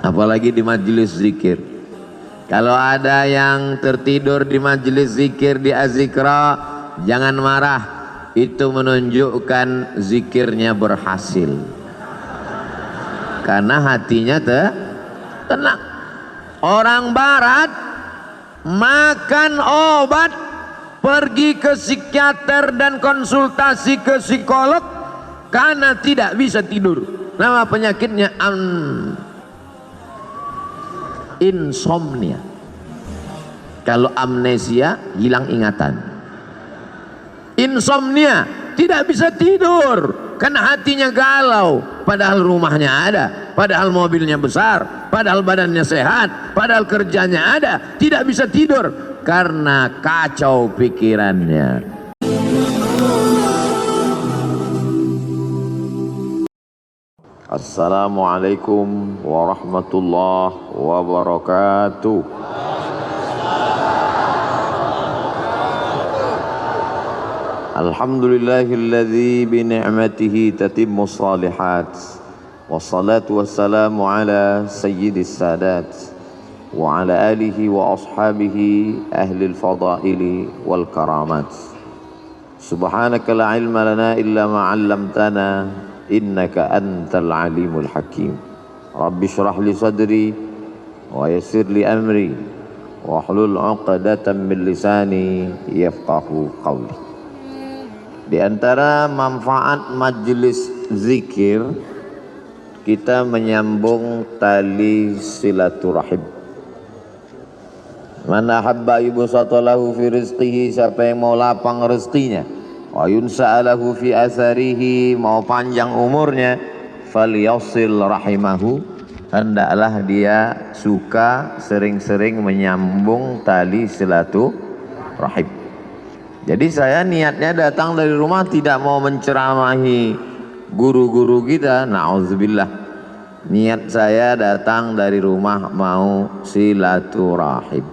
apalagi di majelis zikir. Kalau ada yang tertidur di majelis zikir di azikra, jangan marah, itu menunjukkan zikirnya berhasil karena hatinya tenang. Orang barat makan obat, pergi ke psikiater dan konsultasi ke psikolog karena tidak bisa tidur. Nama penyakitnya insomnia. Kalau amnesia, hilang ingatan. Insomnia, tidak bisa tidur karena hatinya galau, padahal rumahnya ada, padahal mobilnya besar, padahal badannya sehat, padahal kerjanya ada, tidak bisa tidur karena kacau pikirannya. Assalamualaikum warahmatullahi wabarakatuh. Alhamdulillahilladzi bi ni'matihi tatimmu shalihat. Wassalatu wassalamu ala sayyidis sadat wa ala alihi wa ashabihi ahlil fadaili wal karamat. Subhanaka la ilma lana illa ma 'allamtana innaka antal alimul hakim. Rabbi shrah li sadri wa yassir li amri wa hlul 'uqdatam min lisani yafqahu qawli. Di antara manfaat majelis zikir, kita menyambung tali silaturahim. Man ahabba yubsatalahu fi rizqihi, siapa yang mau lapang rezekinya, wa yunsa'alahu fi atharihi, mau panjang umurnya, falyasil rahimahu, hendaklah dia suka sering-sering menyambung tali silaturahim. Jadi saya niatnya datang dari rumah tidak mau menceramahi guru-guru kita, na'udzubillah. Niat saya datang dari rumah mau silaturahim.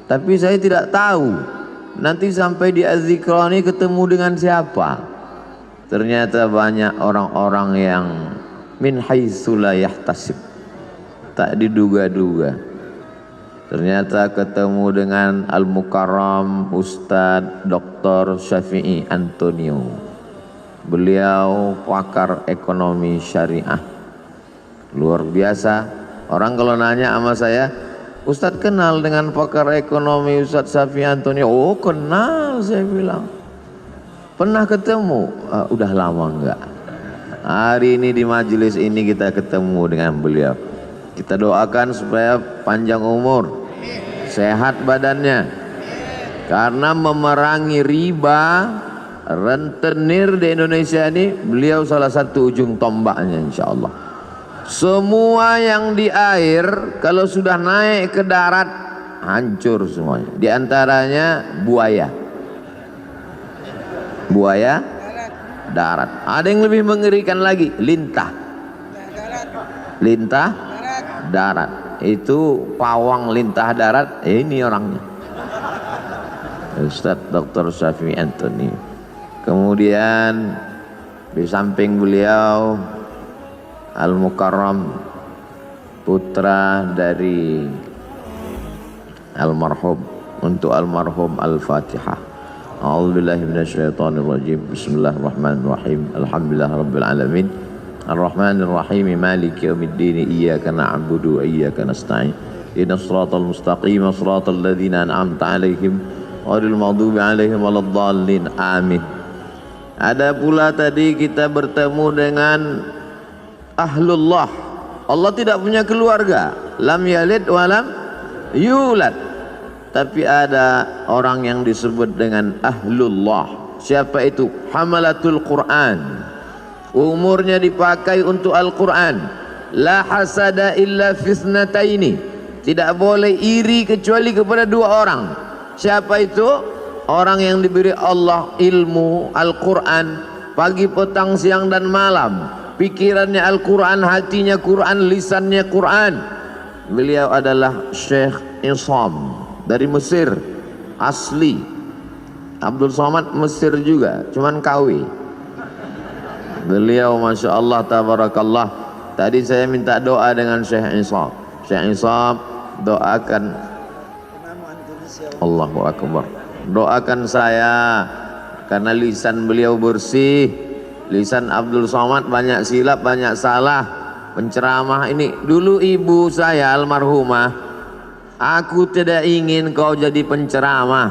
Tapi saya tidak tahu nanti sampai di azikra ini ketemu dengan siapa. Ternyata banyak orang-orang yang min haitsu la yahtasib, tak diduga-duga. Ternyata ketemu dengan Al-Mukarram Ustadz Dr. Syafi'i Antonio. Beliau pakar ekonomi syariah, luar biasa. Orang kalau nanya sama saya, Ustadz kenal dengan pakar ekonomi Ustadz Syafi'i Antonio? Oh kenal, saya bilang. Pernah ketemu? Udah lama enggak. Hari ini di majelis ini kita ketemu dengan beliau. Kita doakan supaya panjang umur, sehat badannya, karena memerangi riba, rentenir di Indonesia ini beliau salah satu ujung tombaknya, insya Allah. Semua yang di air kalau sudah naik ke darat hancur semuanya. Di antaranya buaya darat. Ada yang lebih mengerikan lagi, lintah darat. Itu pawang lintah darat, ini orangnya Ustadz Dr. Syafi'i Antonio. Kemudian di samping beliau Al-Mukarram, putra dari almarhum. Untuk almarhum Al-Fatihah. A'udzubillahi minasyaitonirrajim. Bismillahirrahmanirrahim. Alhamdulillahirabbil alamin. Ar-Rahmanir Rahim, Maliki yaumiddin, iyyaka na'budu wa iyyaka nasta'in. Ihdinas siratal mustaqim, siratal ladzina an'amta 'alaihim ghairil maghdubi 'alaihim waladdallin. Amin. Ada pula tadi kita bertemu dengan ahlullah. Allah tidak punya keluarga, lam yalid wa lam yulad. Tapi ada orang yang disebut dengan ahlullah. Siapa itu? Hamalatul Quran. Umurnya dipakai untuk Al-Quran. La hasada illa fisnataini. Tidak boleh iri kecuali kepada dua orang. Siapa itu? Orang yang diberi Allah ilmu Al-Quran, pagi, petang, siang dan malam. Pikirannya Al-Quran, hatinya Quran, lisannya Quran. Beliau adalah Syekh Isam dari Mesir asli. Abdul Somad Mesir juga, cuman KW. Beliau Masya Allah Tabarakallah. Tadi saya minta doa dengan Syekh Isam. Syekh Isam, doakan. Allahu Akbar. Doakan saya karena lisan beliau bersih. Lisan Abdul Somad banyak silap, banyak salah. Penceramah ini dulu ibu saya almarhumah, aku tidak ingin kau jadi penceramah,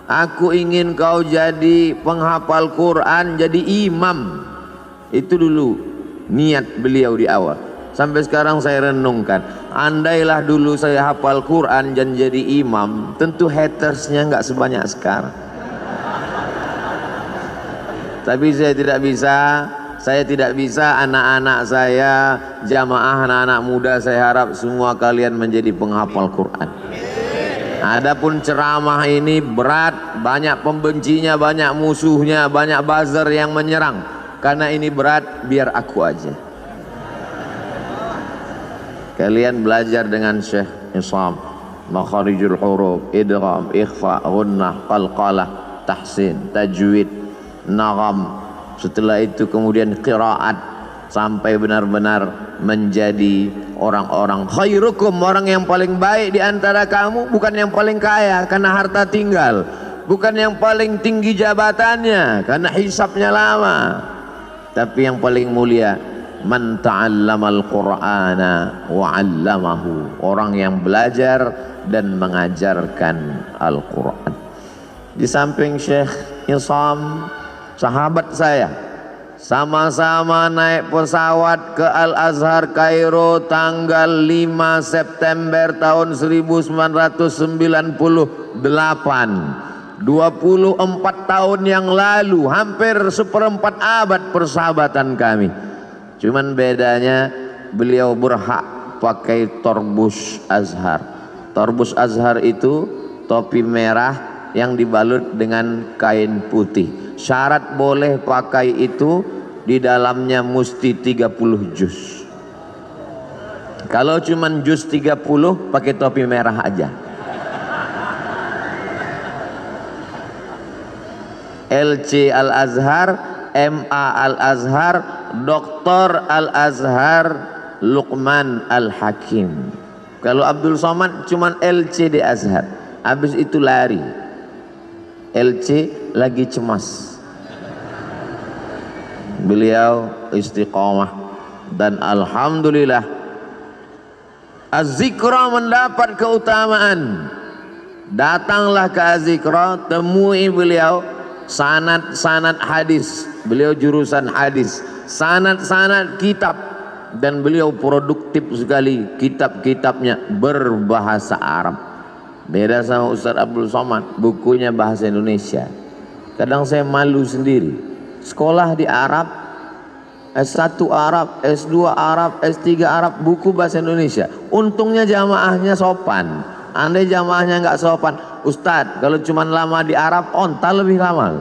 aku ingin kau jadi penghafal Quran, jadi imam. Itu dulu niat beliau di awal. Sampai sekarang saya renungkan, andailah dulu saya hafal Quran dan jadi imam, tentu hatersnya nggak sebanyak sekarang. Tapi saya tidak bisa, anak-anak saya, jamaah anak-anak muda, saya harap semua kalian menjadi penghafal Quran. Adapun ceramah ini berat, banyak pembencinya, banyak musuhnya, banyak buzzer yang menyerang. Karena ini berat, biar aku aja. Kalian belajar dengan Syekh Isam, makharijul huruf, idgham, ikhfa, gunnah, qalqalah, tahsin, tajwid, nagham. Setelah itu kemudian qiraat sampai benar-benar menjadi orang-orang khairukum, orang yang paling baik di antara kamu, bukan yang paling kaya karena harta tinggal, bukan yang paling tinggi jabatannya karena hisabnya lama, tapi yang paling mulia man ta'allamal qur'ana wa 'allamahu, orang yang belajar dan mengajarkan Al-Qur'an. Di samping Syekh Isam, sahabat saya, sama-sama naik pesawat ke Al-Azhar Kairo tanggal 5 September tahun 1998, 24 tahun yang lalu, hampir seperempat abad persahabatan kami. Cuman bedanya beliau berhak pakai torbus Azhar. Torbus Azhar itu topi merah yang dibalut dengan kain putih. Syarat boleh pakai itu di dalamnya mesti 30 juz. Kalau cuman juz 30 pakai topi merah aja. LC Al-Azhar, MA Al-Azhar, Doktor Al-Azhar, Luqman Al-Hakim. Kalau Abdul Somad cuman LC di Azhar, habis itu lari. LC lagi cemas. Beliau istiqamah dan alhamdulillah Az-Zikra mendapat keutamaan. Datanglah ke Az-Zikra, temui beliau sanad-sanad hadis. Beliau jurusan hadis, sanad-sanad kitab, dan beliau produktif sekali, kitab-kitabnya berbahasa Arab. Beda sama Ustaz Abdul Somad, bukunya bahasa Indonesia. Kadang saya malu sendiri, sekolah di Arab, S1 Arab, S2 Arab, S3 Arab, buku bahasa Indonesia. Untungnya jamaahnya sopan. Andai jamaahnya nggak sopan, Ustadz kalau cuma lama di Arab, onta lebih lama.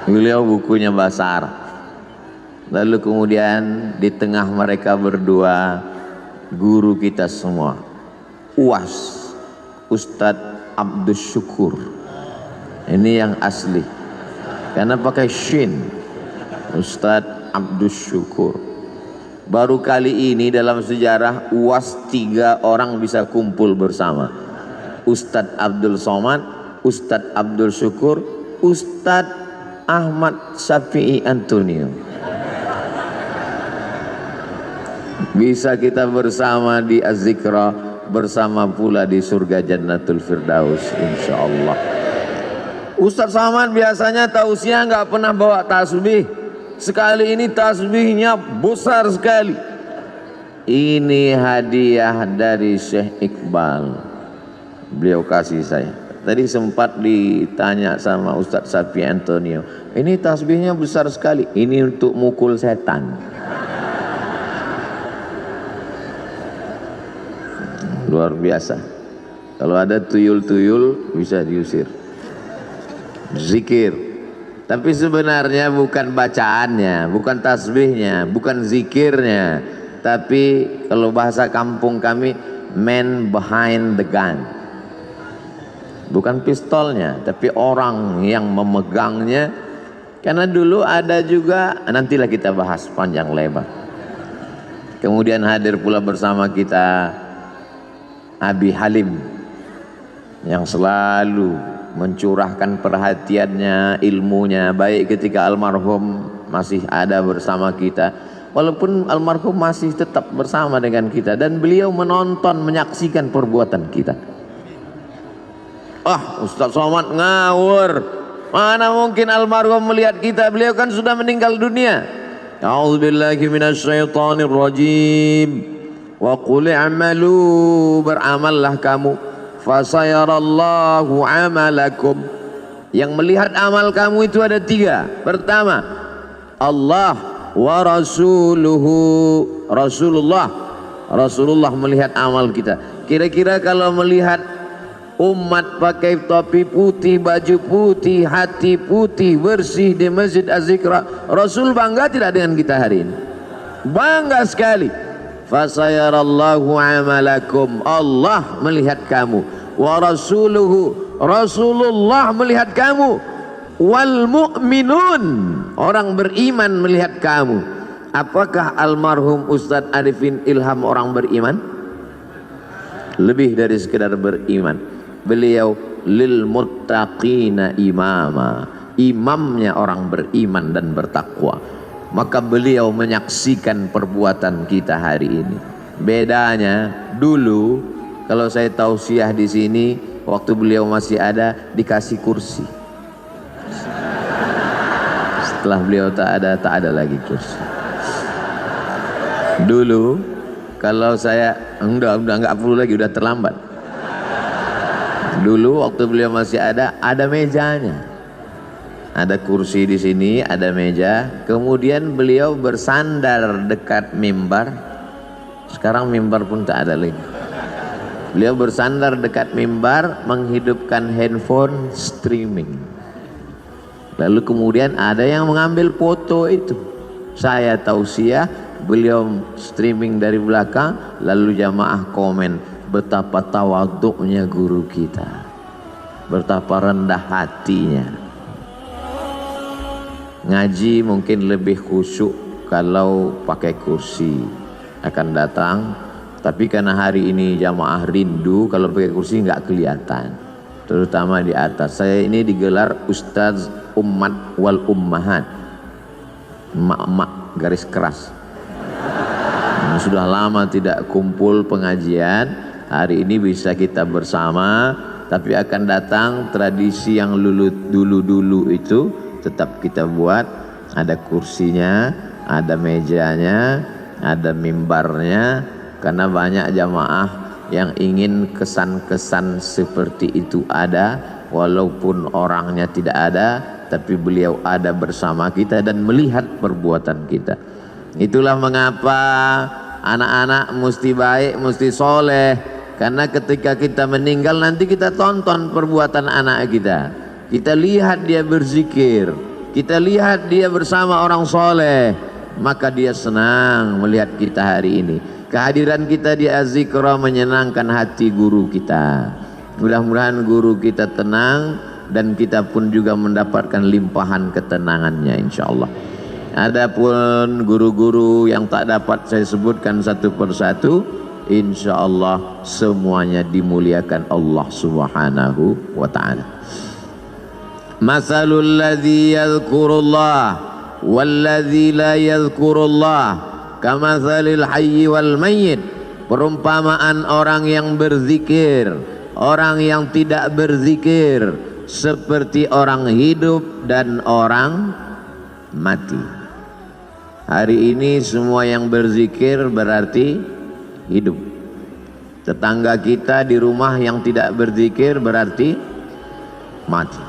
Beliau bukunya bahasa Arab. Lalu kemudian di tengah mereka berdua, guru kita semua, UAS, Ustadz Abdus Syukur. Ini yang asli, karena pakai shin, Ustadz Abdus Syukur. Baru kali ini dalam sejarah UAS 3 orang bisa kumpul bersama. Ustadz Abdul Somad, Ustadz Abdul Syukur, Ustadz Ahmad Syafi'i Antonio. Bisa kita bersama di Az-Zikra, bersama pula di surga Jannatul Firdaus insyaallah. Ustadz Somad biasanya tausiah nggak pernah bawa tasbih. Sekali ini tasbihnya besar sekali. Ini hadiah dari Syekh Iqbal, beliau kasih saya. Tadi sempat ditanya sama Ustadz Syafi'i Antonio, ini tasbihnya besar sekali. Ini untuk mukul setan. Luar biasa. Kalau ada tuyul-tuyul bisa diusir. Zikir. Tapi sebenarnya bukan bacaannya, bukan tasbihnya, bukan zikirnya. Tapi kalau bahasa kampung kami, man behind the gun. Bukan pistolnya, tapi orang yang memegangnya. Karena dulu ada juga, nantilah kita bahas panjang lebar. Kemudian hadir pula bersama kita Abi Halim yang selalu mencurahkan perhatiannya, ilmunya, baik ketika almarhum masih ada bersama kita, walaupun almarhum masih tetap bersama dengan kita, dan beliau menonton, menyaksikan perbuatan kita. Ustaz Somad ngawur, mana mungkin almarhum melihat kita, beliau kan sudah meninggal dunia. A'udzubillahi minasyaitonir rajim. Wa qul i'malu, beramallah kamu, fasayarallahu amalakum. Yang melihat amal kamu itu ada 3. Pertama, Allah wa rasuluhu, Rasulullah melihat amal kita. Kira-kira kalau melihat umat pakai topi putih, baju putih, hati putih, bersih di Masjid Az-Zikra, Rasul bangga tidak dengan kita hari ini? Bangga sekali. Fasayarallahu amalakum, Allah melihat kamu, wa rasuluhu, Rasulullah melihat kamu, wal mu'minun, orang beriman melihat kamu. Apakah almarhum Ustadz Arifin Ilham orang beriman? Lebih dari sekedar beriman. Beliau lil muttaqina imama, imamnya orang beriman dan bertakwa. Maka beliau menyaksikan perbuatan kita hari ini. Bedanya dulu kalau saya tausiah di sini waktu beliau masih ada dikasih kursi. Setelah beliau tak ada lagi kursi. Dulu kalau saya udah nggak perlu lagi, udah terlambat. Dulu waktu beliau masih ada mejanya, ada kursi di sini, ada meja. Kemudian beliau bersandar dekat mimbar. Sekarang mimbar pun tak ada lagi. Beliau bersandar dekat mimbar, menghidupkan handphone streaming. Lalu kemudian ada yang mengambil foto itu. Saya tausiah, beliau streaming dari belakang, lalu jamaah komen betapa tawaduknya guru kita, betapa rendah hatinya. Ngaji mungkin lebih khusyuk kalau pakai kursi akan datang, tapi karena hari ini jamaah rindu, kalau pakai kursi nggak kelihatan, terutama di atas. Saya ini digelar Ustaz Ummat wal Ummahat, emak-emak garis keras. Sudah lama tidak kumpul pengajian. Hari ini bisa kita bersama, tapi akan datang tradisi yang dulu itu tetap kita buat. Ada kursinya, ada mejanya, ada mimbarnya, karena banyak jamaah yang ingin kesan-kesan seperti itu ada, walaupun orangnya tidak ada, tapi beliau ada bersama kita dan melihat perbuatan kita. Itulah mengapa anak-anak mesti baik, mesti soleh. Karena ketika kita meninggal nanti kita tonton perbuatan anak kita. Kita lihat dia berzikir, kita lihat dia bersama orang soleh, maka dia senang melihat kita hari ini. Kehadiran kita di Az-Zikra menyenangkan hati guru kita. Mudah-mudahan guru kita tenang dan kita pun juga mendapatkan limpahan ketenangannya insyaallah. Adapun guru-guru yang tak dapat saya sebutkan satu persatu, insyaallah semuanya dimuliakan Allah Subhanahu wa ta'ala. Masalul ladzi yadhkurullah walladzi la yadhkurullah kamatsalil hayyi wal mayyit. Perumpamaan orang yang berzikir, orang yang tidak berzikir, seperti orang hidup dan orang mati. Hari ini semua yang berzikir berarti hidup. Tetangga kita di rumah yang tidak berzikir berarti mati.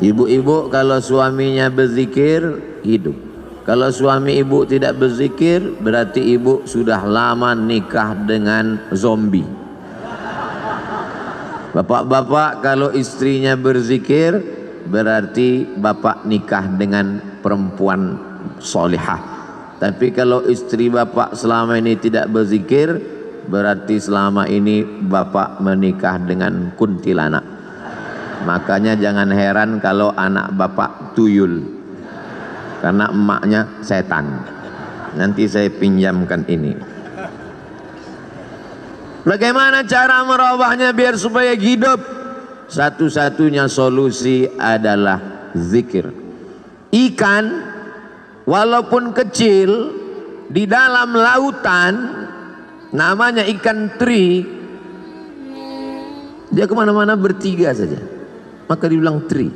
Ibu-ibu kalau suaminya berzikir hidup. Kalau suami ibu tidak berzikir berarti ibu sudah lama nikah dengan zombie. Bapak-bapak kalau istrinya berzikir berarti bapak nikah dengan perempuan solihah. Tapi kalau istri bapak selama ini tidak berzikir berarti selama ini bapak menikah dengan kuntilanak. Makanya jangan heran kalau anak bapak tuyul, karena emaknya setan. Nanti saya pinjamkan ini. Bagaimana cara merubahnya biar supaya hidup? Satu-satunya solusi adalah zikir. Ikan walaupun kecil di dalam lautan, namanya ikan teri, dia kemana-mana bertiga saja, maka dibilang teri.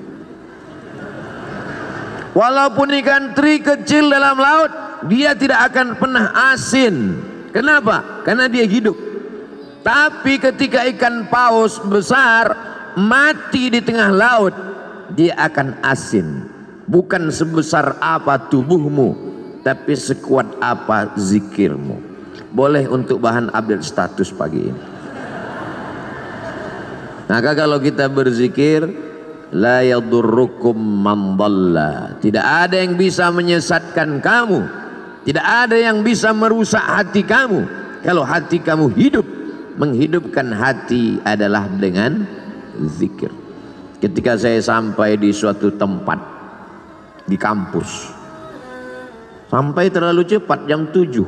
Walaupun ikan teri kecil dalam laut, dia tidak akan pernah asin. Kenapa? Karena dia hidup. Tapi ketika ikan paus besar mati di tengah laut, dia akan asin. Bukan sebesar apa tubuhmu, tapi sekuat apa zikirmu. Boleh untuk bahan update status pagi ini. Maka kalau kita berzikir, la yadurrukum man dhalla, tidak ada yang bisa menyesatkan kamu, tidak ada yang bisa merusak hati kamu. Kalau hati kamu hidup, menghidupkan hati adalah dengan zikir. Ketika saya sampai di suatu tempat di kampus, sampai terlalu cepat jam 7.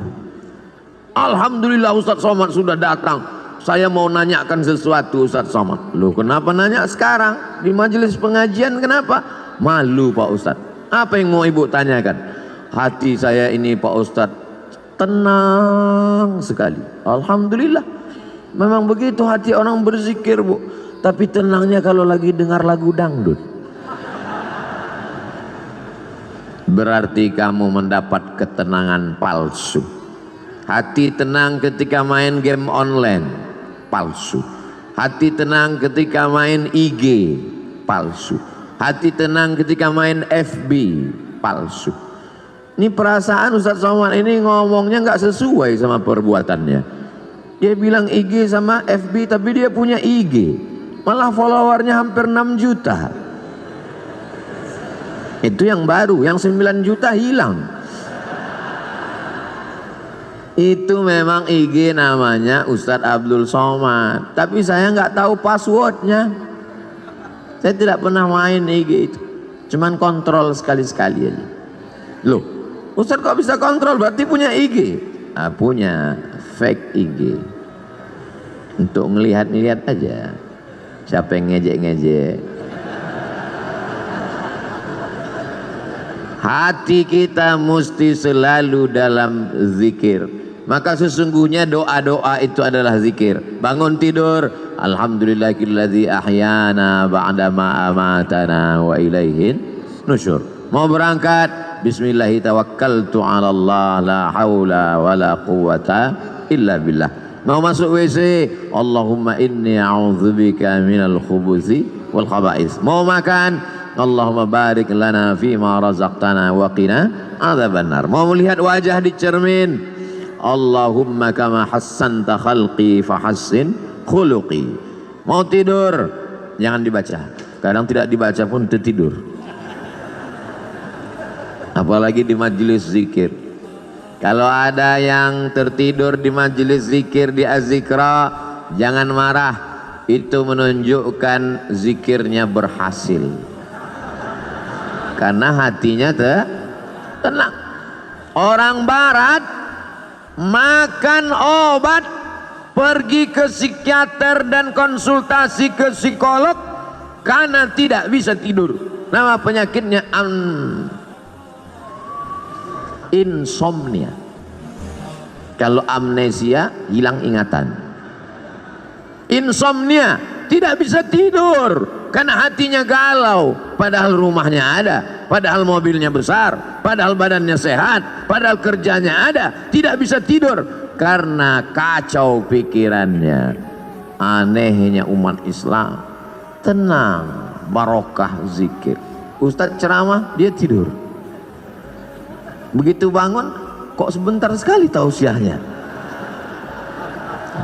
Alhamdulillah Ustadz Somad sudah datang. Saya mau nanyakan sesuatu Ustadz Somad. Loh, kenapa nanya sekarang? Di majelis pengajian kenapa? Malu Pak Ustadz. Apa yang mau ibu tanyakan? Hati saya ini Pak Ustadz tenang sekali. Alhamdulillah. Memang begitu hati orang berzikir, Bu. Tapi tenangnya kalau lagi dengar lagu dangdut. Berarti kamu mendapat ketenangan palsu. Hati tenang ketika main game online, palsu. Hati tenang ketika main IG, palsu. Hati tenang ketika main FB, palsu. Ini perasaan Ustadz Somad ini ngomongnya nggak sesuai sama perbuatannya. Dia bilang IG sama FB, tapi dia punya IG, malah followernya hampir 6 juta. Itu yang baru, yang 9 juta hilang. Itu memang IG namanya Ustadz Abdul Somad, tapi saya nggak tahu passwordnya. Saya tidak pernah main IG itu, cuman kontrol sekali-sekali aja. Loh, Ustadz kok bisa kontrol? Berarti punya IG? Ah, punya fake IG untuk ngelihat-ngelihat aja siapa yang ngejek-ngejek. Hati kita mesti selalu dalam zikir. Maka sesungguhnya doa-doa itu adalah zikir. Bangun tidur, alhamdulillahilladzi ahyana ba'dama amatana wa ilaihin nusyur. Mau berangkat, bismillahi tawakkaltu 'ala Allah la haula wala quwata illa billah. Mau masuk WC, Allahumma inni a'udzubika minal khubuthi wal khaba'is. Mau makan, Allahumma barik lana fima razaqtana wa qina adzabannar. Mau melihat wajah di cermin, Allahumma kama hassanta khalqi fahassin khuluqi. Mau tidur, jangan dibaca. Kadang tidak dibaca pun tertidur. Apalagi di majelis zikir. Kalau ada yang tertidur di majelis zikir di Az-Zikra, jangan marah. Itu menunjukkan zikirnya berhasil. Karena hatinya tenang. Orang barat makan obat, pergi ke psikiater dan konsultasi ke psikolog karena tidak bisa tidur. Nama penyakitnya insomnia. Kalau amnesia, hilang ingatan. Insomnia, tidak bisa tidur karena hatinya galau, padahal rumahnya ada, padahal mobilnya besar, padahal badannya sehat, padahal kerjanya ada, tidak bisa tidur karena kacau pikirannya. Anehnya umat Islam, tenang, barokah zikir. Ustadz ceramah, dia tidur. Begitu bangun, kok sebentar sekali tausiahnya.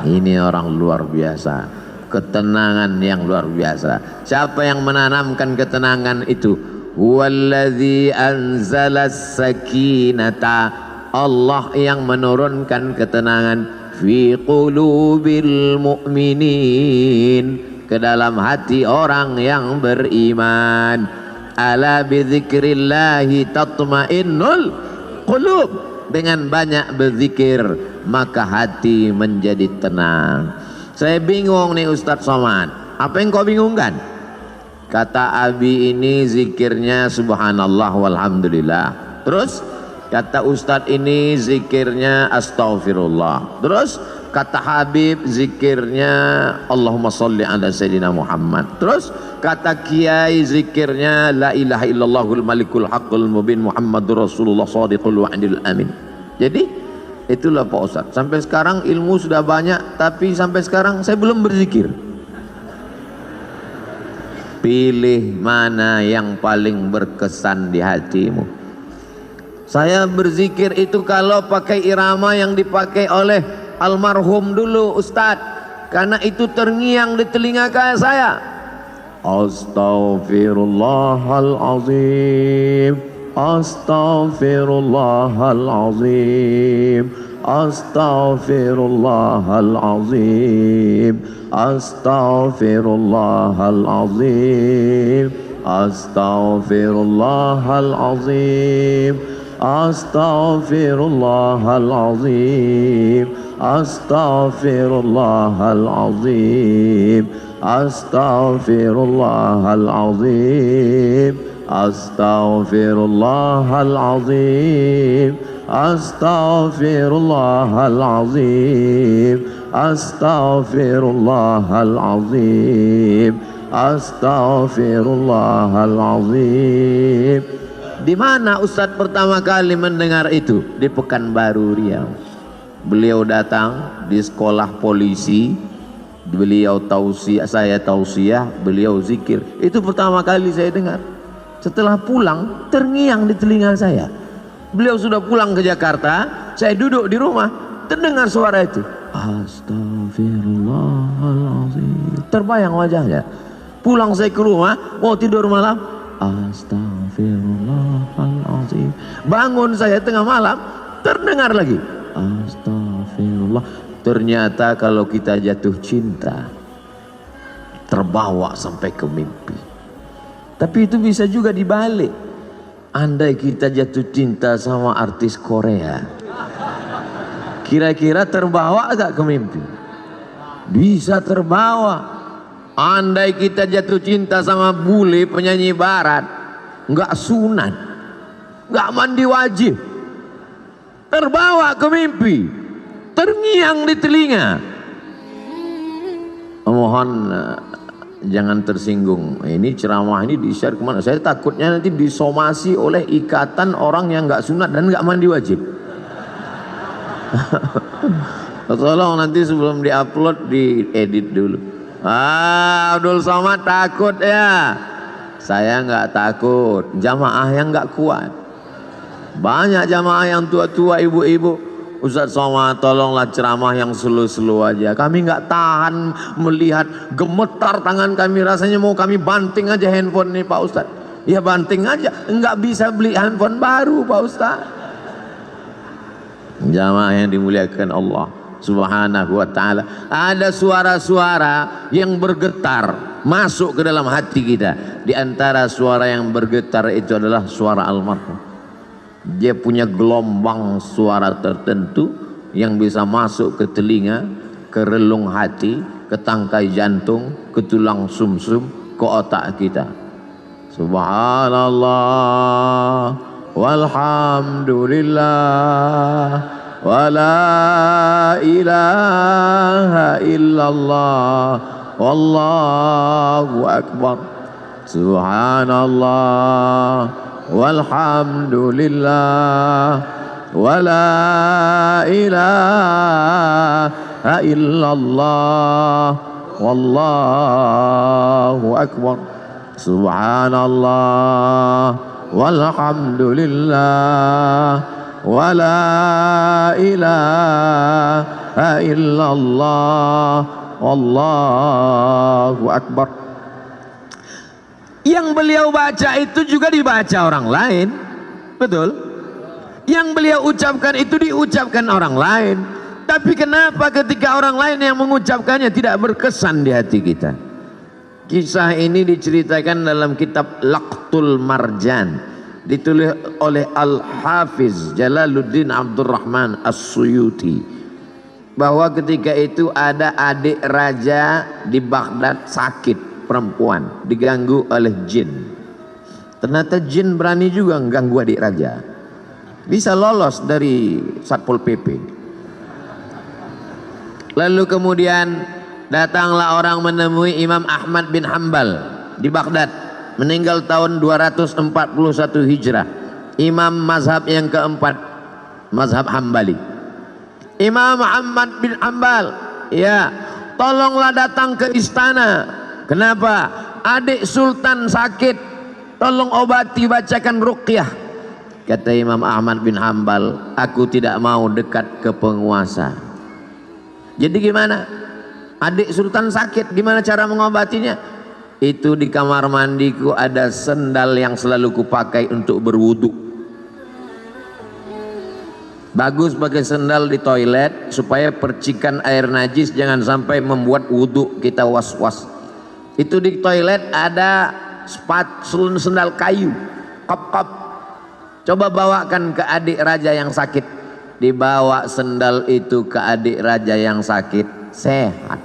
Ini orang luar biasa, ketenangan yang luar biasa. Siapa yang menanamkan ketenangan itu? Wallazi anzalas sakinata, Allah yang menurunkan ketenangan fi qulubil mu'minin, ke dalam hati orang yang beriman. Ala bidzikrillahi tatmainnul qulub. dengan banyak berzikir, maka hati menjadi tenang. Saya bingung nih Ustadz Somad, apa yang kau bingungkan? Kata Abi ini zikirnya subhanallah walhamdulillah. Terus kata Ustadz ini zikirnya astaghfirullah. Terus kata Habib zikirnya Allahumma sholli ala sayyidina Muhammad. Terus kata Kiai zikirnya la ilaha illallahul malikul haqqul mubin Muhammadur Rasulullah shadiqul wa'dil amin. Jadi itulah Pak Ustadz, sampai sekarang ilmu sudah banyak, tapi sampai sekarang saya belum berzikir. Pilih mana yang paling berkesan di hatimu. Saya berzikir itu kalau pakai irama yang dipakai oleh almarhum dulu Ustadz, karena itu terngiang di telinga saya. Astaghfirullahalazim, astaghfirullahalazim, astaghfirullahalazim, astaghfirullahalazim, astaghfirullahalazim, astaghfirullahalazim, astaghfirullahalazim, astaghfirullahalazim, astaghfirullahalazim, astaghfirullahalazim, astaghfirullahalazim, astaghfirullahalazim. Di mana Ustadz pertama kali mendengar itu? Di Pekanbaru Riau. Beliau datang di sekolah polisi, beliau tausiah, saya tausiah, beliau zikir. Itu pertama kali saya dengar. Setelah pulang terngiang di telinga saya. Beliau sudah pulang ke Jakarta, saya duduk di rumah, terdengar suara itu. Astagfirullahaladzim. Terbayang wajahnya. Pulang saya ke rumah, mau tidur malam, astagfirullahaladzim. Bangun saya tengah malam, terdengar lagi. Astagfirullah. Ternyata kalau kita jatuh cinta, terbawa sampai ke mimpi. Tapi itu bisa juga dibalik. Andai kita jatuh cinta sama artis Korea, kira-kira terbawa agak ke mimpi? Bisa terbawa. Andai kita jatuh cinta sama bule penyanyi barat, nggak sunat, nggak mandi wajib, terbawa ke mimpi, terngiang di telinga. Mohon jangan tersinggung. Ini ceramah ini di-share kemana? Saya takutnya nanti disomasi oleh ikatan orang yang nggak sunat dan nggak mandi wajib. Tolong nanti sebelum diupload diedit dulu. Abdul Somad takut ya? Saya nggak takut. Jamaah yang nggak kuat. Banyak jamaah yang tua-tua, ibu-ibu. Ustadz Somad tolonglah ceramah yang slow-slow aja. Kami nggak tahan melihat, gemetar tangan kami, rasanya mau kami banting aja handphone nih Pak Ustadz. Ya banting aja, nggak bisa beli handphone baru Pak Ustadz. Jamaah yang dimuliakan Allah Subhanahu wa ta'ala, ada suara-suara yang bergetar masuk ke dalam hati kita. Di antara suara yang bergetar itu adalah suara almarhum. Dia punya gelombang suara tertentu yang bisa masuk ke telinga, ke relung hati, ke tangkai jantung, ke tulang sumsum, ke otak kita. Subhanallah walhamdulillah wa la ilaha illallah wallahu akbar. Subhanallah walhamdulillah wa la ilaha illallah wallahu akbar. Subhanallah walhamdulillah wa la ilaha illallah wallahu akbar. Yang beliau baca itu juga dibaca orang lain, betul? Yang beliau ucapkan itu diucapkan orang lain. Tapi kenapa ketika orang lain yang mengucapkannya tidak berkesan di hati kita? Kisah ini diceritakan dalam kitab Laqtul Marjan, ditulis oleh Al-Hafiz Jalaluddin Abdurrahman As-Suyuti, bahwa ketika itu ada adik raja di Baghdad sakit, perempuan, diganggu oleh jin. Ternyata jin berani juga mengganggu adik raja, bisa lolos dari Satpol PP. Lalu kemudian datanglah orang menemui Imam Ahmad bin Hambal di Baghdad, meninggal tahun 241 Hijrah, imam mazhab yang keempat, mazhab Hambali. Imam Ahmad bin Hambal, ya, tolonglah datang ke istana. Kenapa? Adik sultan sakit, tolong obati, bacakan ruqyah. Kata Imam Ahmad bin Hambal, aku tidak mau dekat ke penguasa. Jadi gimana? Adik sultan sakit, gimana cara mengobatinya? Itu di kamar mandiku ada sendal yang selalu kupakai untuk berwudu. Bagus pakai sendal di toilet supaya percikan air najis jangan sampai membuat wudu kita was-was. Itu di toilet ada sendal kayu, kop-kop. Coba bawakan ke adik raja yang sakit. Dibawa sendal itu ke adik raja yang sakit, sehat.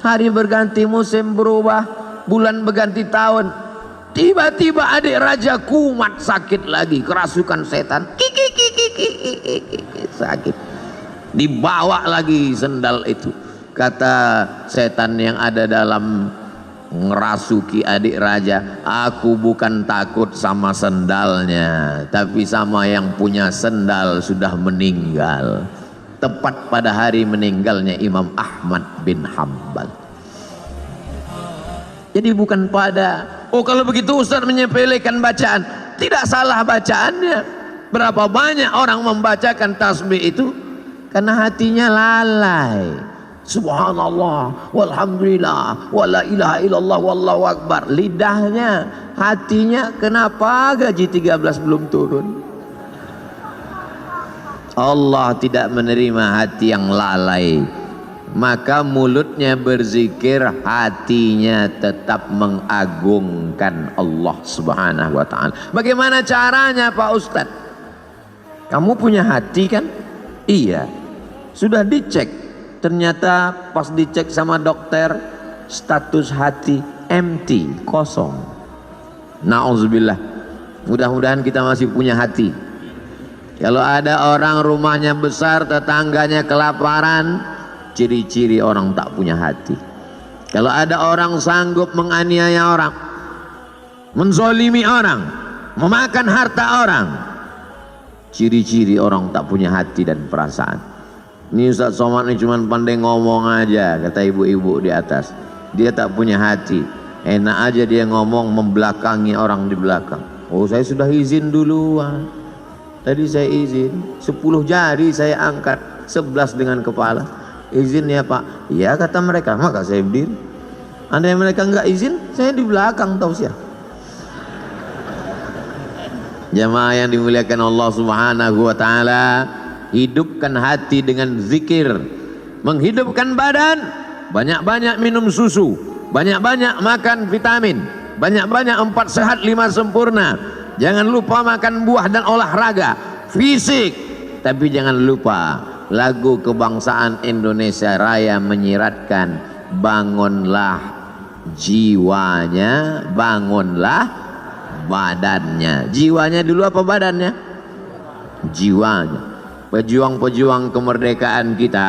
Hari berganti, musim berubah, bulan berganti tahun, tiba-tiba adik raja kumat sakit lagi, kerasukan setan, sakit. Dibawa lagi sendal itu. Kata setan yang ada dalam ngerasuki adik raja, aku bukan takut sama sendalnya, tapi sama yang punya sendal sudah meninggal. Tepat pada hari meninggalnya Imam Ahmad bin Hambal. Jadi bukan pada, oh kalau begitu Ustaz menyepelekan bacaan. Tidak salah bacaannya. Berapa banyak orang membacakan tasbih itu karena hatinya lalai. Subhanallah, walhamdulillah, wala ilaha illallah, wallahu akbar. Lidahnya, hatinya, kenapa gaji 13 belum turun? Allah tidak menerima hati yang lalai. Maka mulutnya berzikir, hatinya tetap mengagungkan Allah subhanahu wa ta'ala. Bagaimana caranya Pak Ustadz? Kamu punya hati kan? Iya. Sudah dicek. Ternyata pas dicek sama dokter, status hati empty, kosong. Na'udzubillah. Mudah-mudahan kita masih punya hati. Kalau ada orang rumahnya besar, tetangganya kelaparan, ciri-ciri orang tak punya hati. Kalau ada orang sanggup menganiaya orang, menzolimi orang, memakan harta orang, ciri-ciri orang tak punya hati dan perasaan. Ini Ustaz Somad ini cuma pandai ngomong aja, kata ibu-ibu di atas. Dia tak punya hati. Enak aja dia ngomong membelakangi orang di belakang. Oh, saya sudah izin duluan. Tadi saya izin 10 jari saya angkat, 11 dengan kepala. Izin ya Pak. Ya kata mereka, maka saya berdiri. Andai mereka enggak izin, saya di belakang tausiah. Jamaah yang dimuliakan Allah Subhanahu wa taala, hidupkan hati dengan zikir. Menghidupkan badan, banyak-banyak minum susu, banyak-banyak makan vitamin, banyak-banyak 4 sehat 5 sempurna. Jangan lupa makan buah dan olahraga fisik. Tapi jangan lupa lagu kebangsaan Indonesia Raya menyiratkan, bangunlah jiwanya, bangunlah badannya. Jiwanya dulu apa badannya? Jiwanya. Pejuang-pejuang kemerdekaan kita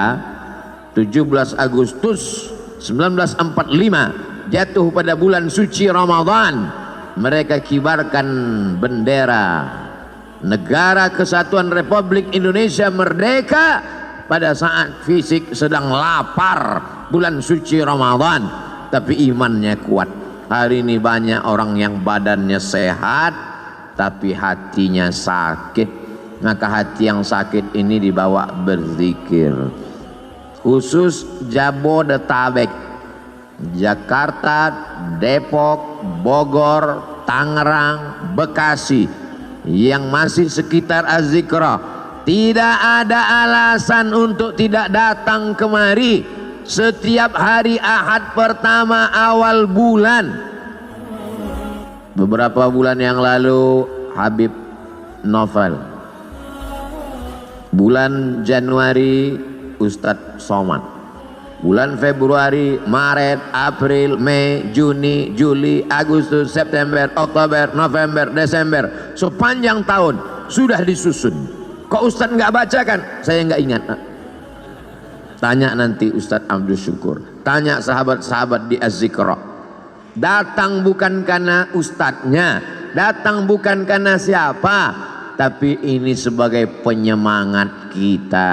17 Agustus 1945 jatuh pada bulan suci Ramadan. Mereka kibarkan bendera Negara Kesatuan Republik Indonesia merdeka pada saat fisik sedang lapar bulan suci Ramadan, tapi imannya kuat. Hari ini banyak orang yang badannya sehat tapi hatinya sakit. Maka hati yang sakit ini dibawa berzikir. Khusus Jabodetabek, Jakarta, Depok, Bogor, Tangerang, Bekasi, yang masih sekitar Az-Zikra, tidak ada alasan untuk tidak datang kemari setiap hari Ahad pertama awal bulan. Beberapa bulan yang lalu Habib Novel, bulan Januari Ustadz Somad, bulan Februari, Maret, April, Mei, Juni, Juli, Agustus, September, Oktober, November, Desember, sepanjang tahun sudah disusun. Kok Ustadz nggak bacakan? Saya nggak ingat. Tanya nanti Ustadz Abdul Syukur, tanya sahabat-sahabat di Az-Zikra. Datang bukan karena ustadznya, datang bukan karena siapa, tapi ini sebagai penyemangat kita.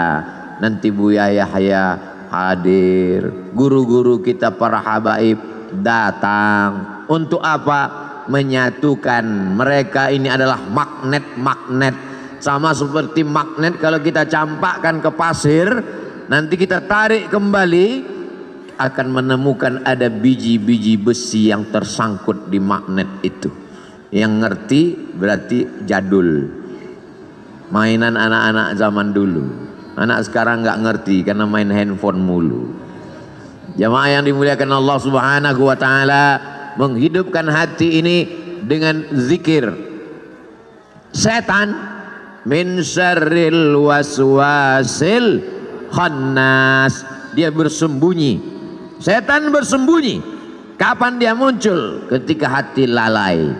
Nanti Buya Yahya hadir, guru-guru kita para habaib datang. Untuk apa? Menyatukan mereka. Ini adalah magnet-magnet, sama seperti magnet kalau kita campakkan ke pasir, nanti kita tarik kembali, akan menemukan ada biji-biji besi yang tersangkut di magnet itu. Yang ngerti berarti jadul, mainan anak-anak zaman dulu. Anak sekarang nggak ngerti karena main handphone mulu. Jamaah yang dimuliakan Allah Subhanahu wa taala, menghidupkan hati ini dengan zikir. Setan min syarril waswasil khannas, dia bersembunyi. Setan bersembunyi. Kapan dia muncul? Ketika hati lalai.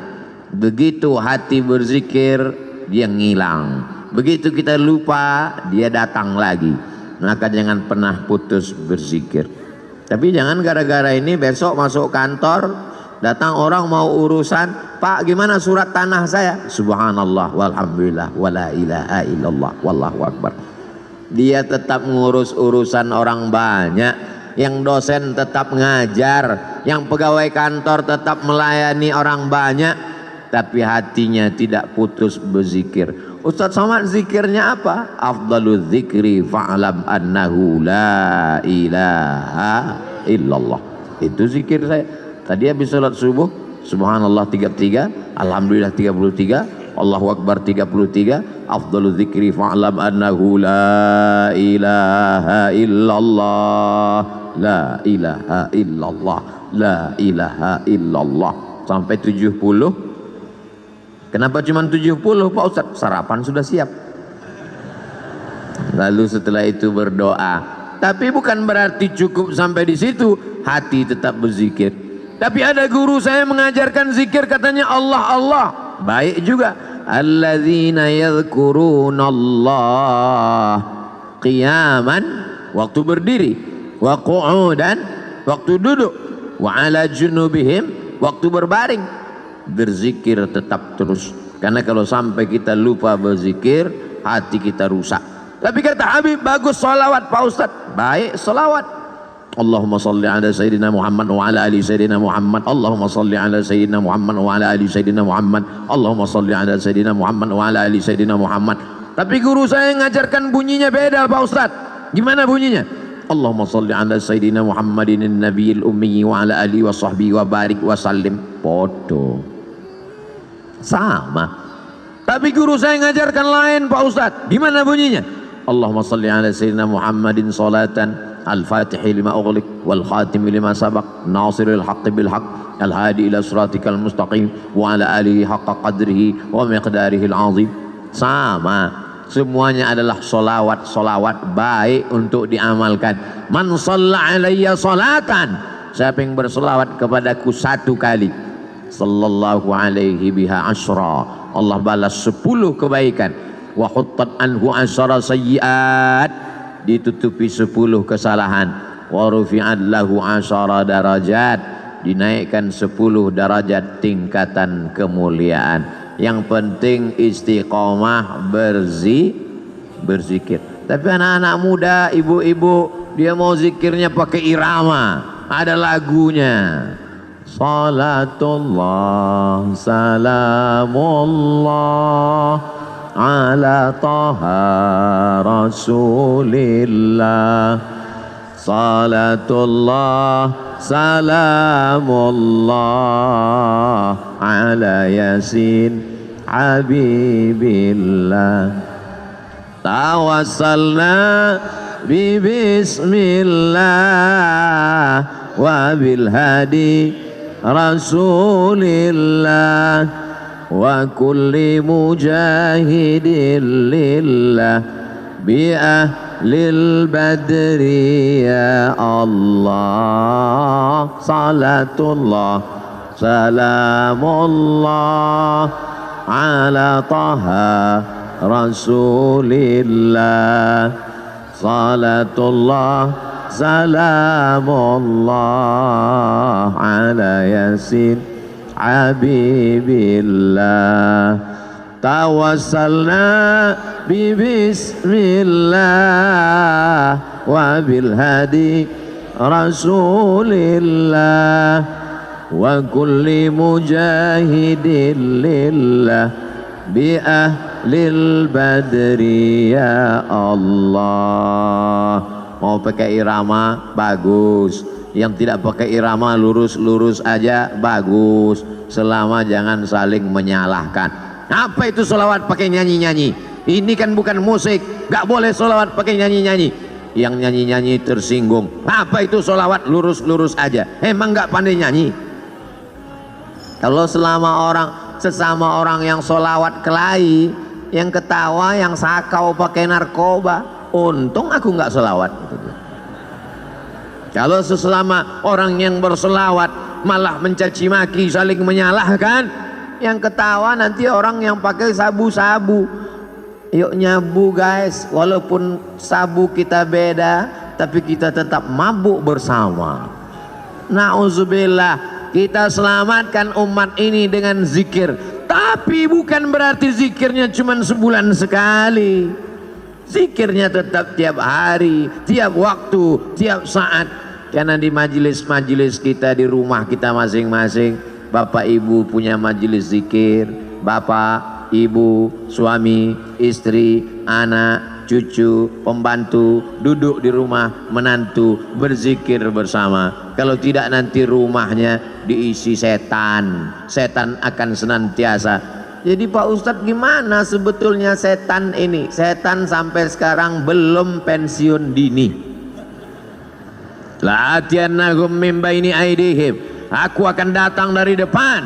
Begitu hati berzikir, dia ngilang. Begitu kita lupa, dia datang lagi. Maka jangan pernah putus berzikir. Tapi jangan gara-gara ini besok masuk kantor, datang orang mau urusan, Pak gimana surat tanah saya? Subhanallah walhamdulillah wala ilaha illallah wallahu akbar. Dia tetap ngurus urusan orang banyak. Yang dosen tetap ngajar, yang pegawai kantor tetap melayani orang banyak, tapi hatinya tidak putus berzikir. Ustadz Somad zikirnya apa? Afdalul zikri fa'lam annahu la ilaha illallah. Itu zikir saya. Tadi habis sholat subuh, subhanallah 33, alhamdulillah 33, Allahu akbar 33, afdalul zikri fa'lam annahu la ilaha illallah, la ilaha illallah, la ilaha illallah, sampai 70. Kenapa cuma 70 Pak Ustadz? Sarapan sudah siap. Lalu setelah itu berdoa. Tapi bukan berarti cukup sampai di situ, hati tetap berzikir. Tapi ada guru saya mengajarkan zikir, katanya Allah Allah. Baik juga. Alladzina yadhkurunallah qiyaman, waktu berdiri, wa qu'udan, waktu duduk, wa ala junubihim, waktu berbaring. Berzikir tetap terus, karena kalau sampai kita lupa berzikir, hati kita rusak. Tapi kata Habib, bagus salawat Pak Ustadz. Baik salawat. Allahumma salli ala Sayyidina Muhammad wa ala ali Sayyidina Muhammad. Allahumma salli ala Sayyidina Muhammad wa ala ali Sayyidina Muhammad. Allahumma salli ala Sayyidina Muhammad wa ala ali Sayyidina Muhammad. Tapi guru saya ngajarkan bunyinya beda Pak Ustadz. Gimana bunyinya? Allahumma salli ala Sayyidina Muhammadin nabiyil ummi wa ala ali wa sahbihi wa barik wa sallim. Podo sama. Tapi guru saya ngajarkan lain Pak Ustadz. Gimana bunyinya? Allahumma salli ala Sayyidina Muhammadin salatan al-fatihi lima ughliq wal khatimi lima sabaq nasiril haqqi bil haqq al hadi ila siratikal mustaqim wa ala alihi haqqa qadrihi wa miqdarihi al-azim. Sama, semuanya adalah solawat baik untuk diamalkan. Man shalla alayya salatan, siapa yang bersolawat kepadaku satu kali, sallallahu alaihi biha asyra, Allah balas 10 kebaikan. Wa huttat anhu asyara sayyiat, ditutupi 10 kesalahan. Wa rufi'at lahu asyara darajat, dinaikkan 10 derajat tingkatan kemuliaan. Yang penting istiqomah berzikir. Tapi anak-anak muda, ibu-ibu, dia mau zikirnya pakai irama, ada lagunya. Salatullah salamullah ala taha rasulillah. Salatullah salamullah ala yasin habibillah. Tawassalna bi bismillah wa bil hadi Rasulillah wa kulli mujahidin lillah bi ahlil badri ya Allah. Salatullah salamullah ala taha Rasulillah. Salatullah salamullah ala yasin habibillah. Tawassalna bi bismillah wa bil hadi Rasulillah wa kulli mujahidin lillah bi ahlil badri ya Allah. Mau pakai irama bagus, yang tidak pakai irama lurus-lurus aja bagus, selama jangan saling menyalahkan. Apa itu sholawat pakai nyanyi-nyanyi? Ini kan bukan musik, gak boleh sholawat pakai nyanyi-nyanyi. Yang nyanyi-nyanyi tersinggung. Apa itu sholawat lurus-lurus aja? Emang gak pandai nyanyi? Kalau sesama orang yang sholawat kelahi, yang ketawa, yang sakau pakai narkoba, untung aku nggak sholawat. Kalau sesama orang yang bersolawat malah mencaci maki, saling menyalahkan, yang ketawa nanti orang yang pakai sabu-sabu. Yuk nyabu guys, walaupun sabu kita beda, tapi kita tetap mabuk bersama. Na'udzubillah. Kita selamatkan umat ini dengan zikir, tapi bukan berarti zikirnya cuma sebulan sekali. Zikirnya tetap tiap hari, tiap waktu, tiap saat. Karena di majelis-majelis kita, di rumah kita masing-masing, bapak ibu punya majelis zikir. Bapak, ibu, suami, istri, anak, cucu, pembantu, duduk di rumah, menantu, berzikir bersama. Kalau tidak nanti rumahnya diisi setan. Setan akan senantiasa. Jadi Pak Ustadz, gimana sebetulnya setan ini? Setan sampai sekarang belum pensiun dini. La'atiyannahum min baini aidihim. Aku akan datang dari depan,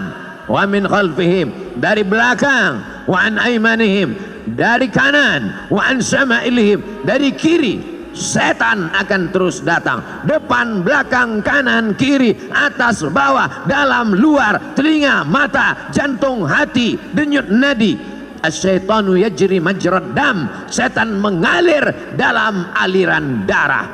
wa min khalfihim, dari belakang, wa an aimanihim, dari kanan, wa an sama'ilihim, dari kiri. Setan akan terus datang, depan, belakang, kanan, kiri, atas, bawah, dalam, luar, telinga, mata, jantung, hati, denyut nadi. Asyaitanu yajri majrad dam. Setan mengalir dalam aliran darah.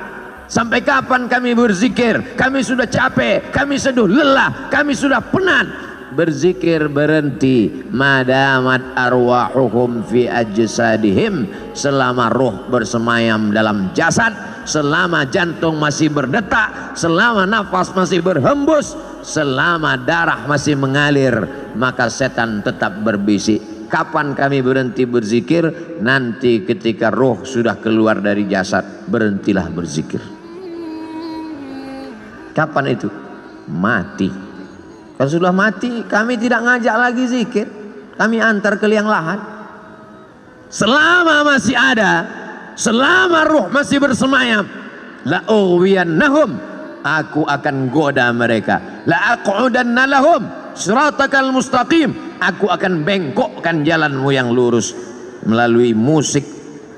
Sampai kapan kami berzikir? Kami sudah capek, kami sudah lelah, kami sudah penat. Berzikir berhenti madamat arwahuhum fi ajsadihim, selama roh bersemayam dalam jasad, selama jantung masih berdetak, selama nafas masih berhembus, selama darah masih mengalir, maka setan tetap berbisik. Kapan kami berhenti berzikir? Nanti ketika roh sudah keluar dari jasad, berhentilah berzikir. Kapan itu? Mati. Kalau sudah mati, kami tidak ngajak lagi zikir, kami antar ke liang lahat. Selama masih ada, selama ruh masih bersemayam, la ughwiyannahum, aku akan goda mereka. La aqudanna lahum siratakal mustaqim, aku akan bengkokkan jalanmu yang lurus. Melalui musik,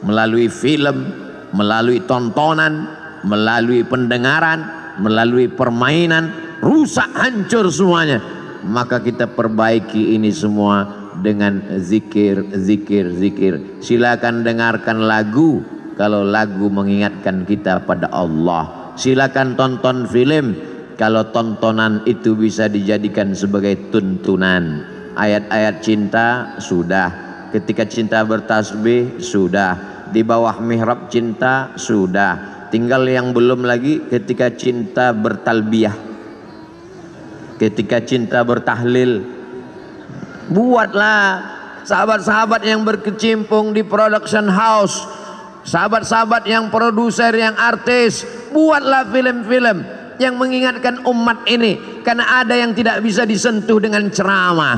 melalui film, melalui tontonan, melalui pendengaran, melalui permainan, rusak, hancur semuanya. Maka kita perbaiki ini semua dengan zikir, zikir, zikir. Silakan dengarkan lagu kalau lagu mengingatkan kita pada Allah. Silakan tonton film kalau tontonan itu bisa dijadikan sebagai tuntunan. Ayat-ayat cinta sudah, ketika cinta bertasbih sudah, di bawah mihrab cinta sudah. Tinggal yang belum lagi ketika cinta bertalbiyah, ketika cinta bertahlil. Buatlah sahabat-sahabat yang berkecimpung di production house, sahabat-sahabat yang produser, yang artis, buatlah film-film yang mengingatkan umat ini. Karena ada yang tidak bisa disentuh dengan ceramah,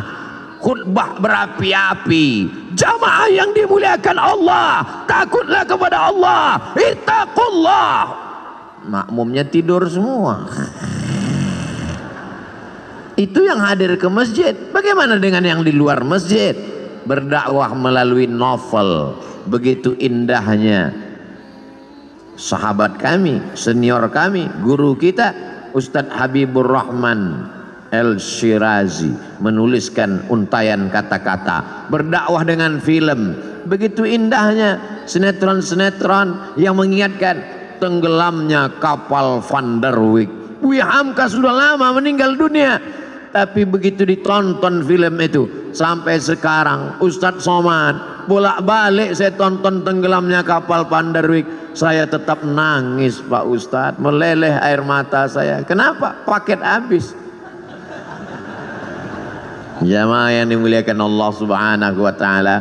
khutbah berapi-api. Jamaah yang dimuliakan Allah, takutlah kepada Allah, ittaqullah. Makmumnya tidur semua. Itu yang hadir ke masjid. Bagaimana dengan yang di luar masjid? Berdakwah melalui novel. Begitu indahnya sahabat kami, senior kami, guru kita Ustadz Habibur Rahman El-Shirazi menuliskan untayan kata-kata. Berdakwah dengan film. Begitu indahnya sinetron-sinetron yang mengingatkan tenggelamnya kapal Van der Wijk. Buya Hamka sudah lama meninggal dunia, tapi begitu ditonton film itu sampai sekarang Ustadz Somad bolak-balik saya tonton tenggelamnya kapal Van der Wijk, saya tetap nangis Pak Ustadz, meleleh air mata saya. Kenapa? Paket habis. Jamaah yang dimuliakan Allah Subhanahu wa taala,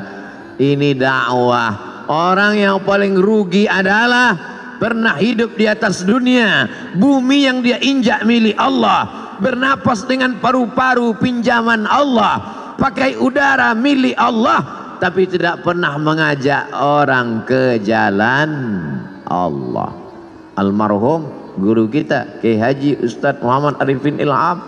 ini dakwah. Orang yang paling rugi adalah pernah hidup di atas dunia, bumi yang dia injak milik Allah, bernapas dengan paru-paru pinjaman Allah, pakai udara milik Allah, tapi tidak pernah mengajak orang ke jalan Allah. Almarhum guru kita Kiai Haji Ustadz Muhammad Arifin Ilham,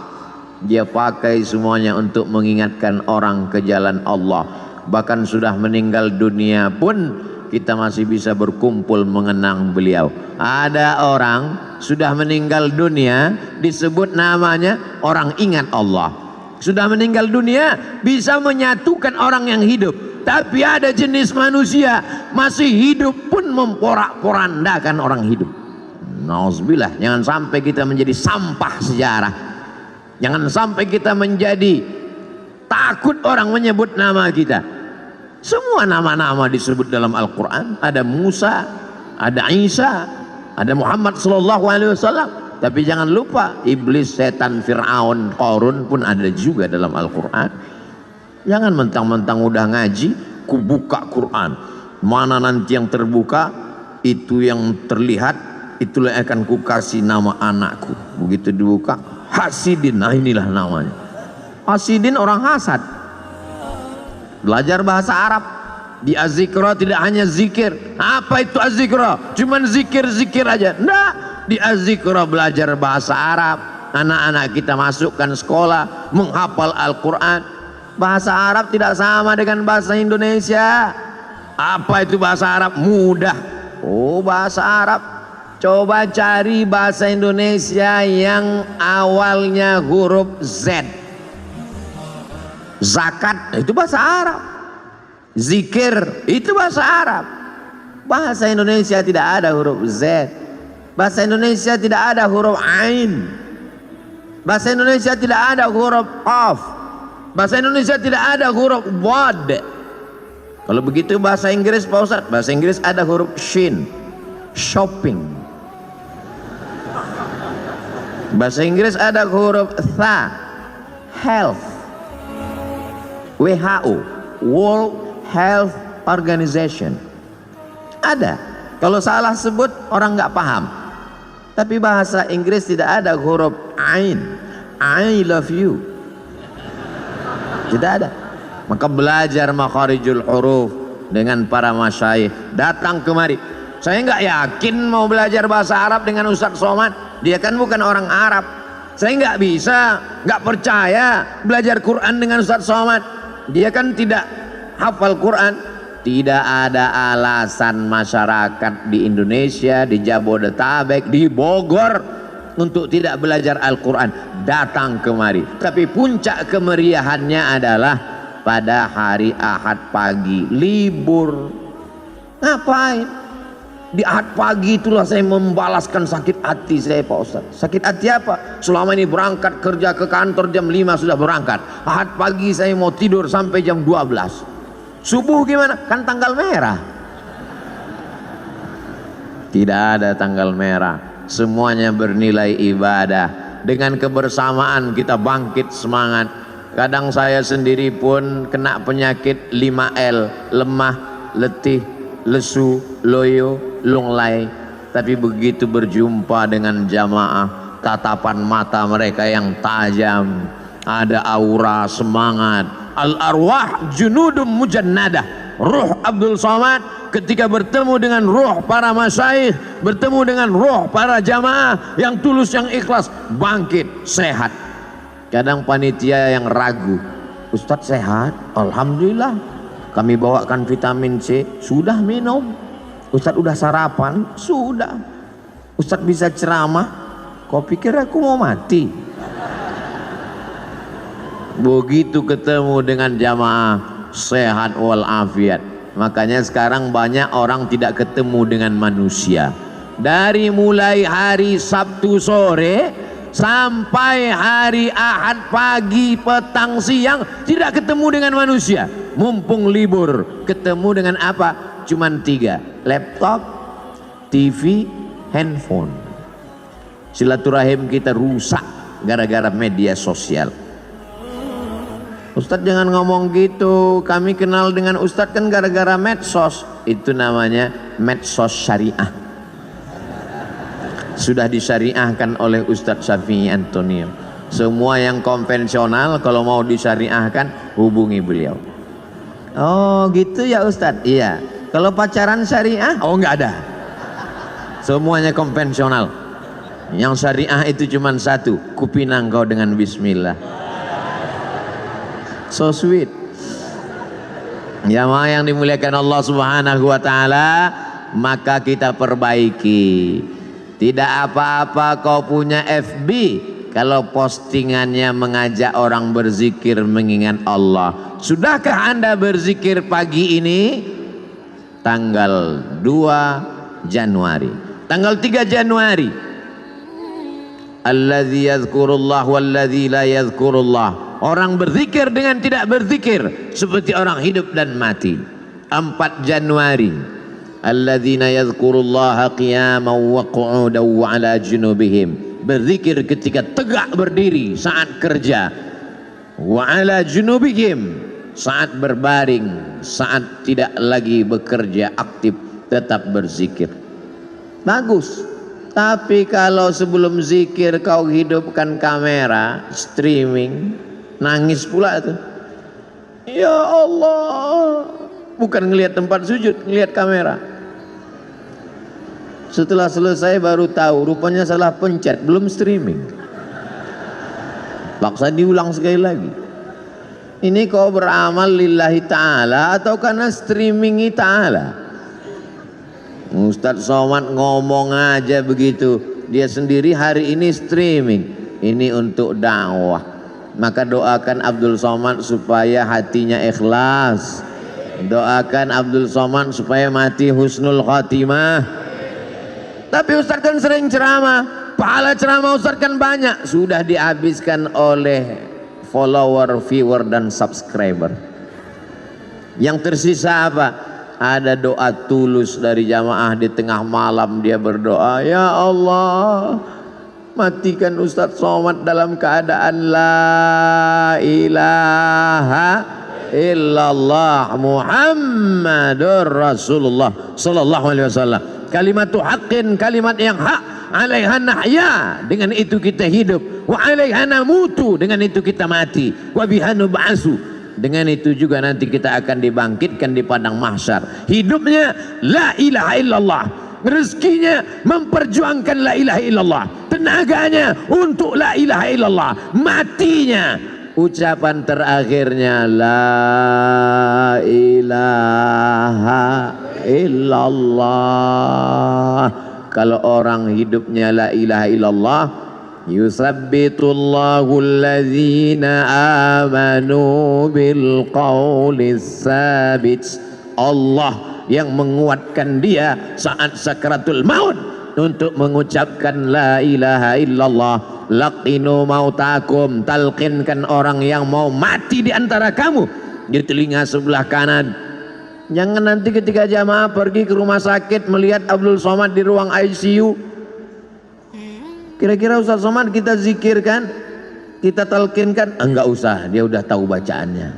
dia pakai semuanya untuk mengingatkan orang ke jalan Allah. Bahkan sudah meninggal dunia pun kita masih bisa berkumpul mengenang beliau. Ada orang sudah meninggal dunia disebut namanya orang ingat Allah. Sudah meninggal dunia bisa menyatukan orang yang hidup. Tapi ada jenis manusia masih hidup pun memporak-porandakan orang hidup. Nauzubillah, jangan sampai kita menjadi sampah sejarah. Jangan sampai kita menjadi takut orang menyebut nama kita. Semua nama-nama disebut dalam Al-Quran. Ada Musa, ada Isa, ada Muhammad SAW. Tapi jangan lupa iblis, setan, Fir'aun, Qarun pun ada juga dalam Al-Quran. Jangan mentang-mentang udah ngaji, ku buka Quran. Mana nanti yang terbuka, itu yang terlihat, itulah akan ku kasih nama anakku. Begitu dibuka, Hasidin, nah inilah namanya. Hasidin orang hasad. Belajar bahasa Arab. Di Az-Zikra tidak hanya zikir. Apa itu Az-Zikra? Cuman zikir-zikir aja. Enggak. Di Az-Zikra belajar bahasa Arab. Anak-anak kita masukkan sekolah, menghafal Al-Quran. Bahasa Arab tidak sama dengan bahasa Indonesia. Apa itu bahasa Arab? Mudah. Oh, bahasa Arab. Coba cari bahasa Indonesia yang awalnya huruf Z. Zakat itu bahasa Arab. Zikir itu bahasa Arab. Bahasa Indonesia tidak ada huruf Z. Bahasa Indonesia tidak ada huruf Ain. Bahasa Indonesia tidak ada huruf Qaf. Bahasa Indonesia tidak ada huruf Wad. Kalau begitu bahasa Inggris Pak Ustadz, bahasa Inggris ada huruf Shin. Shopping. Bahasa Inggris ada huruf Tha. Health. WHO, World Health Organization. Ada. Kalau salah sebut orang nggak paham. Tapi bahasa Inggris tidak ada huruf Ain. I love you. Tidak ada. Maka belajar makharijul huruf dengan para masyayikh. Datang kemari. Saya nggak yakin mau belajar bahasa Arab dengan Ustadz Somad. Dia kan bukan orang Arab. Saya nggak bisa, nggak percaya belajar Quran dengan Ustadz Somad. Dia kan tidak hafal Quran. Tidak ada alasan masyarakat di Indonesia, di Jabodetabek, di Bogor untuk tidak belajar Al-Quran. Datang kemari. Tapi puncak kemeriahannya adalah pada hari Ahad pagi, libur. Ngapain? Di Ahad pagi itulah saya membalaskan sakit hati saya Pak Ustadz. Sakit hati apa? Selama ini berangkat kerja ke kantor jam 5 sudah berangkat. Ahad pagi saya mau tidur sampai jam 12. Subuh gimana? Kan tanggal merah. Tidak ada tanggal merah. Semuanya bernilai ibadah. Dengan kebersamaan kita bangkit semangat. Kadang saya sendiri pun kena penyakit 5L. Lemah, letih, lesu, loyo, lunglai. Tapi begitu berjumpa dengan jamaah, tatapan mata mereka yang tajam, ada aura semangat. Al-arwah junudum mujannadah. Ruh Abdul Somad ketika bertemu dengan ruh para masyayikh, bertemu dengan ruh para jamaah yang tulus, yang ikhlas, bangkit, sehat. Kadang panitia yang ragu, Ustadz sehat? Alhamdulillah. Kami bawakan vitamin C, sudah minum. Ustadz udah sarapan? Sudah. Ustadz bisa ceramah? Kau pikir aku mau mati? Begitu ketemu dengan jamaah sehat walafiat, makanya sekarang banyak orang tidak ketemu dengan manusia. Dari mulai hari Sabtu sore sampai hari Ahad pagi, petang, siang tidak ketemu dengan manusia. Mumpung libur, ketemu dengan apa? Cuman 3, laptop, TV, handphone. Silaturahim kita rusak gara-gara media sosial. Ustadz jangan ngomong gitu, kami kenal dengan Ustadz kan gara-gara medsos. Itu namanya medsos syariah. Sudah disyariahkan oleh Ustadz Syafi'i Antonio. Semua yang konvensional kalau mau disyariahkan hubungi beliau. Oh gitu ya Ustadz? Iya. Kalau pacaran syariah? Oh nggak ada. Semuanya konvensional. Yang syariah itu cuma satu, kupinang kau dengan bismillah. So sweet. Jamaah yang dimuliakan Allah Subhanahu wa taala, maka kita perbaiki. Tidak apa-apa kau punya FB kalau postingannya mengajak orang berzikir mengingat Allah. Sudahkah Anda berzikir pagi ini? Tanggal 2 Januari. Tanggal 3 Januari. Alladzi yadhkurullah walladzi la yadhkurullah. Orang berzikir dengan tidak berzikir seperti orang hidup dan mati. 4 Januari. Alladzina yadhkurullaha qiyaman wa qu'udan wa 'ala junubihim. Berzikir ketika tegak berdiri saat kerja. Wa 'ala junubihim, saat berbaring, saat tidak lagi bekerja aktif tetap berzikir. Bagus. Tapi kalau sebelum zikir kau hidupkan kamera, streaming, nangis pula tuh. Ya Allah, bukan ngelihat tempat sujud, ngelihat kamera. Setelah selesai baru tahu rupanya salah pencet, belum streaming. Paksa diulang sekali lagi. Ini kau beramal lillahi ta'ala atau karena streamingi ta'ala? Ustadz Somad ngomong aja begitu. Dia sendiri hari ini streaming. Ini untuk dakwah. Maka doakan Abdul Somad supaya hatinya ikhlas. Doakan Abdul Somad supaya mati husnul khatimah. Tapi Ustadz kan sering ceramah. Pahala ceramah Ustadz kan banyak. Sudah dihabiskan oleh follower, viewer dan subscriber. Yang tersisa apa? Ada doa tulus dari jamaah di tengah malam dia berdoa, ya Allah, matikan Ustadz Somad dalam keadaan la ilaha illallah Muhammadur Rasulullah sallallahu alaihi wasallam. Kalimatu haqqin, kalimat yang hak, alaiha nahya, dengan itu kita hidup, wa alaiha namutu, dengan itu kita mati, wa biha nub'asu, dengan itu juga nanti kita akan dibangkitkan di padang mahsyar. Hidupnya la ilaha illallah, rezekinya memperjuangkan la ilaha illallah, tenaganya untuk la ilaha illallah, matinya ucapan terakhirnya la ilaha illallah. Kalau orang hidupnya la ilaha illallah, yusabbitullahu alladzina amanu bil qawlis sabit. Allah yang menguatkan dia saat sakaratul maut untuk mengucapkan la ilaha illallah. Laqinu mautakum, talqinkan orang yang mau mati di antara kamu di telinga sebelah kanan. Jangan nanti ketika jamaah pergi ke rumah sakit melihat Abdul Somad di ruang ICU, kira-kira Ustadz Somad kita zikirkan, kita talqinkan? Enggak usah, dia udah tahu bacaannya.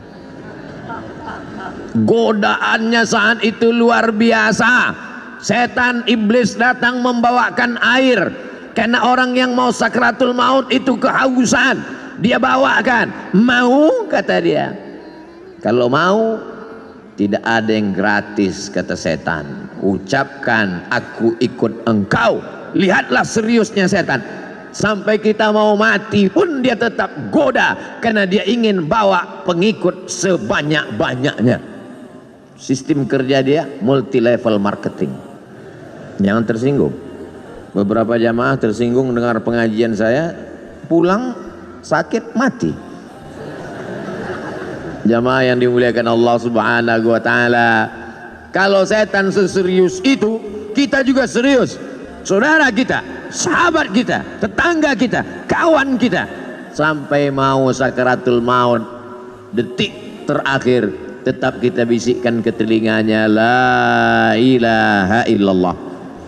Godaannya saat itu luar biasa. Setan iblis datang membawakan air. Karena orang yang mau sakratul maut itu kehausan, dia bawakan. Mau, kata dia. Kalau mau, tidak ada yang gratis, kata setan. Ucapkan, aku ikut engkau. Lihatlah seriusnya setan. Sampai kita mau mati pun dia tetap goda, karena dia ingin bawa pengikut sebanyak-banyaknya. Sistem kerja dia multi level marketing. Jangan tersinggung. Beberapa jamaah tersinggung dengar pengajian saya, pulang sakit mati. Jamaah yang dimuliakan Allah Subhanahu wa taala, kalau setan seserius itu, kita juga serius. Saudara kita, sahabat kita, tetangga kita, kawan kita, sampai mau sakaratul maut, detik terakhir, tetap kita bisikkan ke telinganya, la ilaha illallah.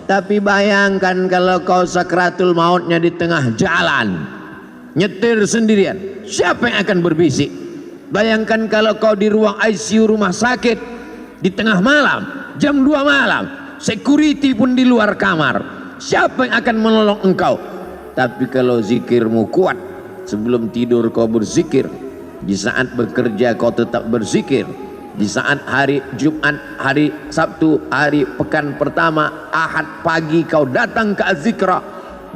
Tapi bayangkan kalau kau sakaratul mautnya di tengah jalan, nyetir sendirian, siapa yang akan berbisik? Bayangkan kalau kau di ruang ICU rumah sakit, di tengah malam, jam 2 malam, security pun di luar kamar, siapa yang akan menolong engkau? Tapi kalau zikirmu kuat, sebelum tidur kau berzikir, di saat bekerja kau tetap berzikir, di saat hari Jumat, hari Sabtu, hari pekan pertama, Ahad pagi kau datang ke Az-Zikra,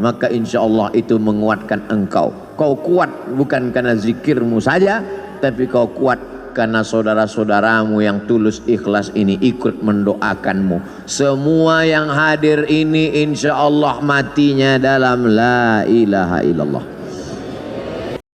maka insya Allah itu menguatkan engkau. Kau kuat bukan karena zikirmu saja, tapi kau kuat karena saudara-saudaramu yang tulus ikhlas ini ikut mendoakanmu. Semua yang hadir ini insya Allah matinya dalam la ilaha illallah.